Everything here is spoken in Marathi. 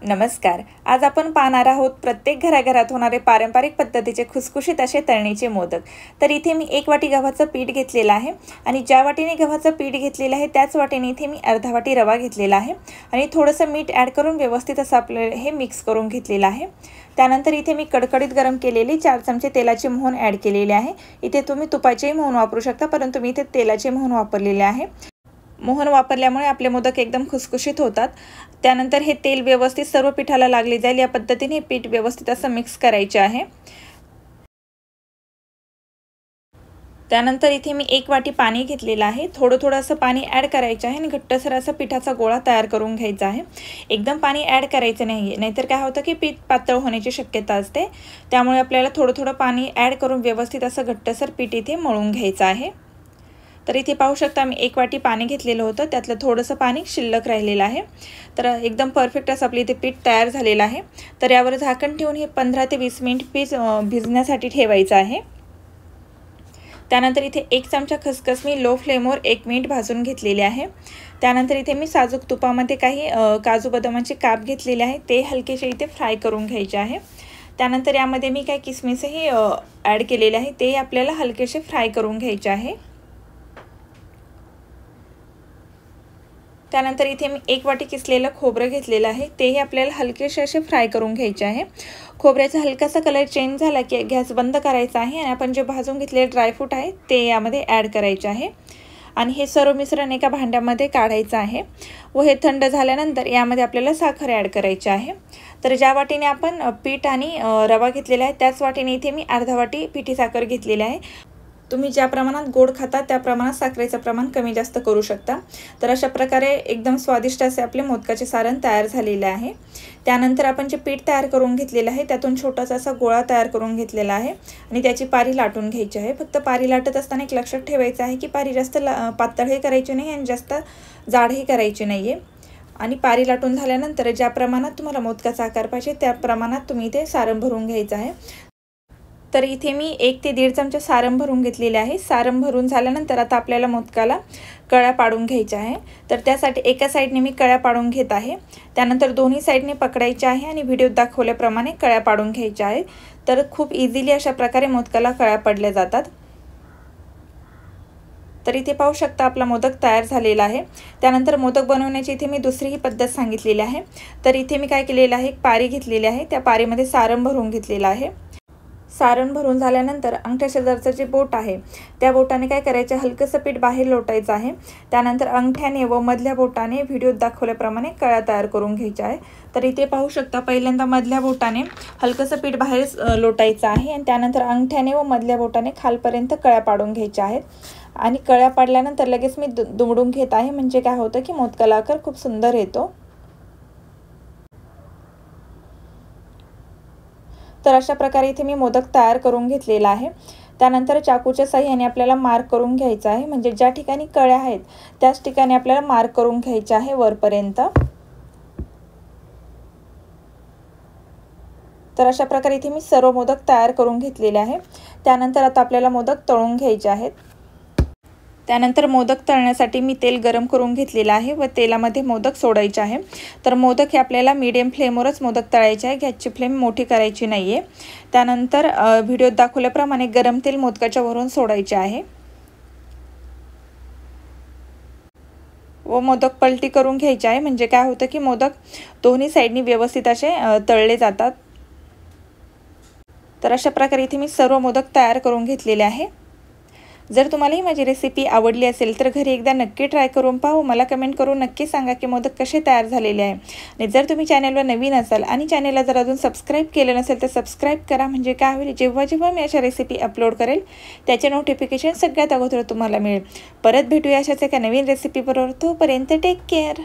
नमस्कार। आज आपण पाहणार आहोत प्रत्येक घराघरात होणारे पारंपरिक पद्धतीचे खुसखुशीत असे तळणीचे मोदक। तर इथे मी 1 वाटी गव्हाचं पीठ घेतलेलं आहे आणि ज्या वाटीने गव्हाचं पीठ घेतलेलं आहे त्याच वाटीने इथे मी अर्धा वाटी रवा घेतलेला आहे आणि थोडंसं मीठ ॲड करून व्यवस्थित असं आपलं हे मिक्स करून घेतलेलं आहे। त्यानंतर इथे मी कडकडीत गरम केलेली 4 चमचे तेलाची मोहन ॲड केलेली आहे। इथे तुम्ही तुपाचेही मोहन वापरू शकता, परंतु मी इथे तेलाचे मोहन वापरलेले आहे। मोहन वापरल्यामुळे आपले मोदक एकदम खुसखुशीत होतात। त्यानंतर हे तेल व्यवस्थित सर्व पिठाला लागले जाईल या पद्धतीने हे पीठ व्यवस्थित असं मिक्स करायचे आहे। त्यानंतर इथे मी 1 वाटी पाणी घेतलेलं आहे। थोडं असं पाणी ॲड करायचं आहे आणि घट्टसर असं पिठाचा गोळा तयार करून घ्यायचा आहे। एकदम पाणी ॲड करायचं नाही, नाहीतर काय होतं की पीठ पातळ होण्याची शक्यता असते। त्यामुळे आपल्याला थोडं पाणी ॲड करून व्यवस्थित असं घट्टसर पीठ इथे मळून घ्यायचं आहे। तर इथे पाहू शकता मी 1 वाटी पाणी घेतलेलं होतं, त्यातलं थोडंसं पाणी शिल्लक राहिलेलं आहे। तर एकदम परफेक्ट असं आपले इथे पीठ तयार झालेलं आहे। तर यावर झाकण ठेवून हे 15 ते 20 मिनिट पीठ भिजण्यासाठी ठेवायचं आहे। त्यानंतर इथे 1 चमचा खसखस मी लो फ्लेमवर 1 मिनिट भाजून घेतलेले आहे। त्यानंतर इथे मी साजूक तुपामध्ये काही काजू बदामाचे काप घेतलेले आहे, ते हलकेसे इथे फ्राय करून घ्यायचे आहे। त्यानंतर यामध्ये मी काही किसमिसही ॲड केलेले आहे, ते आपल्याला हलकेसे फ्राय करून घ्यायचे आहे। त्यानंतर इथे मी 1 वाटी किसलेलं खोबरं घेतलेलं आहे, तेही आपल्याला हलकेसे असे फ्राय करून घ्यायचे आहे। खोबऱ्याचा हलकासा कलर चेंज झाला की गॅस बंद करायचा आहे आणि आपण जे भाजून घेतलेले ड्रायफ्रूट आहे ते यामध्ये ॲड करायचे आहे आणि हे सर्व मिश्रण एका भांड्यामध्ये काढायचं आहे व हे थंड झाल्यानंतर यामध्ये आपल्याला साखर ॲड करायची आहे। तर ज्या वाटीने आपण पीठ आणि रवा घेतलेला आहे त्याच वाटीने इथे मी अर्धा वाटी पिठी साखर घेतलेली आहे। तुम्ही ज्या प्रमाणात गोड खाता त्या प्रमाणात साखरेचं प्रमाण कमी जास्त करू शकता। तर अशा प्रकारे एकदम स्वादिष्ट असे आपले मोदकाचे सारण तयार झालेले आहे। त्यानंतर आपण जे पीठ तयार करून घेतलेलं आहे त्यातून छोटासा असा गोळा तयार करून घेतलेला आहे आणि त्याची पारी लाटून घ्यायची आहे। फक्त पारी लाटत असताना एक लक्षात ठेवायचं आहे की पारी जास्त पातळही करायची नाही आणि जास्त जाडही करायची नाही आहे। आणि पारी लाटून झाल्यानंतर ज्या प्रमाणात तुम्हाला मोदकाचा आकार पाहिजे त्या प्रमाणात तुम्ही इथे सारण भरून घ्यायचं आहे। तर इथे मी 1 ते 1.5 चमचे सारण भरून घेतलेले आहे। सारण भरून झाल्यानंतर आता आपल्याला मोदकाला कळ्या पाडून घ्यायच्या आहे। तर त्यासाठी एका साईडने मी कळ्या पाडून घेत आहे, त्यानंतर दोन्ही साईडने पकडायचे आहे आणि व्हिडिओत दाखवल्याप्रमाणे कळ्या पाडून घ्यायच्या आहे। तर खूप इझिली अशा प्रकारे मोदकाला कळ्या पडल्या जातात। तर इथे पाहू शकता आपला मोदक तयार झालेला आहे। त्यानंतर मोदक बनवण्याची इथे मी दुसरीही पद्धत सांगितलेली आहे। तर इथे मी काय केलेलं आहे, एक पारी घेतलेली आहे, त्या पारीमध्ये सारण भरून घेतलेलं आहे। सारण भरून झाल्यानंतर अंगठ्या शेजारचं जे बोट आहे त्या बोटाने काय करायचं, हलकंसं पीठ बाहेर लोटायचं आहे। त्यानंतर अंगठ्याने व मधल्या बोटाने व्हिडिओत दाखवल्याप्रमाणे कळ्या तयार करून घ्यायच्या आहे। तर इथे पाहू शकता पहिल्यांदा मधल्या बोटाने हलकंसं पीठ बाहेर लोटायचं आहे आणि त्यानंतर अंगठ्याने व मधल्या बोटाने खालपर्यंत कळ्या पाडून घ्यायच्या आहेत आणि कळ्या पाडल्यानंतर लगेच मी दुमडून घेत आहे, म्हणजे काय होतं की मोदकाला आकार खूप सुंदर येतो। तर अशा प्रकारे इथे मी मोदक तयार करून घेतलेला आहे। त्यानंतर चाकूच्या साहाय्याने आपल्याला मार्क करून घ्यायचा आहे, म्हणजे ज्या ठिकाणी कळ्या आहेत त्याच ठिकाणी आपल्याला मार्क करून घ्यायचे आहे वरपर्यंत। तर अशा प्रकारे इथे मी सर्व मोदक तयार करून घेतलेले आहे। त्यानंतर आता आपल्याला मोदक तळून घ्यायचे आहेत। त्यानंतर मोदक तळण्यासाठी मी तेल गरम करून घेतलेलं आहे व तेलामध्ये मोदक सोडायचे आहे। तर मोदक हे आपल्याला मीडियम फ्लेमवरच मोदक तळायचे आहे, गॅसची फ्लेम मोठी करायची नाही आहे। त्यानंतर व्हिडिओत दाखवल्याप्रमाणे गरम तेल मोदकाच्या वरून सोडायचे आहे व मोदक पलटी करून घ्यायचे आहे, म्हणजे काय होतं की मोदक दोन्ही साईडनी व्यवस्थित असे तळले जातात। तर अशा प्रकारे इथे मी सर्व मोदक तयार करून घेतलेले आहे। जर तुम्हाला ही माझी रेसिपी आवडली असेल तर घरी एकदा नक्की ट्राय करून पाहू, मला कमेंट करून नक्की सांगा की मोदक कसे तयार झालेले आहे। आणि जर तुम्ही चॅनलवर नवीन असाल आणि चॅनलला जर अजून सबस्क्राईब केलं नसेल तर सबस्क्राईब करा, म्हणजे काय होईल जेव्हा मी अशा रेसिपी अपलोड करेल त्याचे नोटिफिकेशन सगळ्यात अगोदर तुम्हाला मिळेल। परत भेटूया अशाच एका नवीन रेसिपी बरोबर, तोपर्यंत टेक केअर।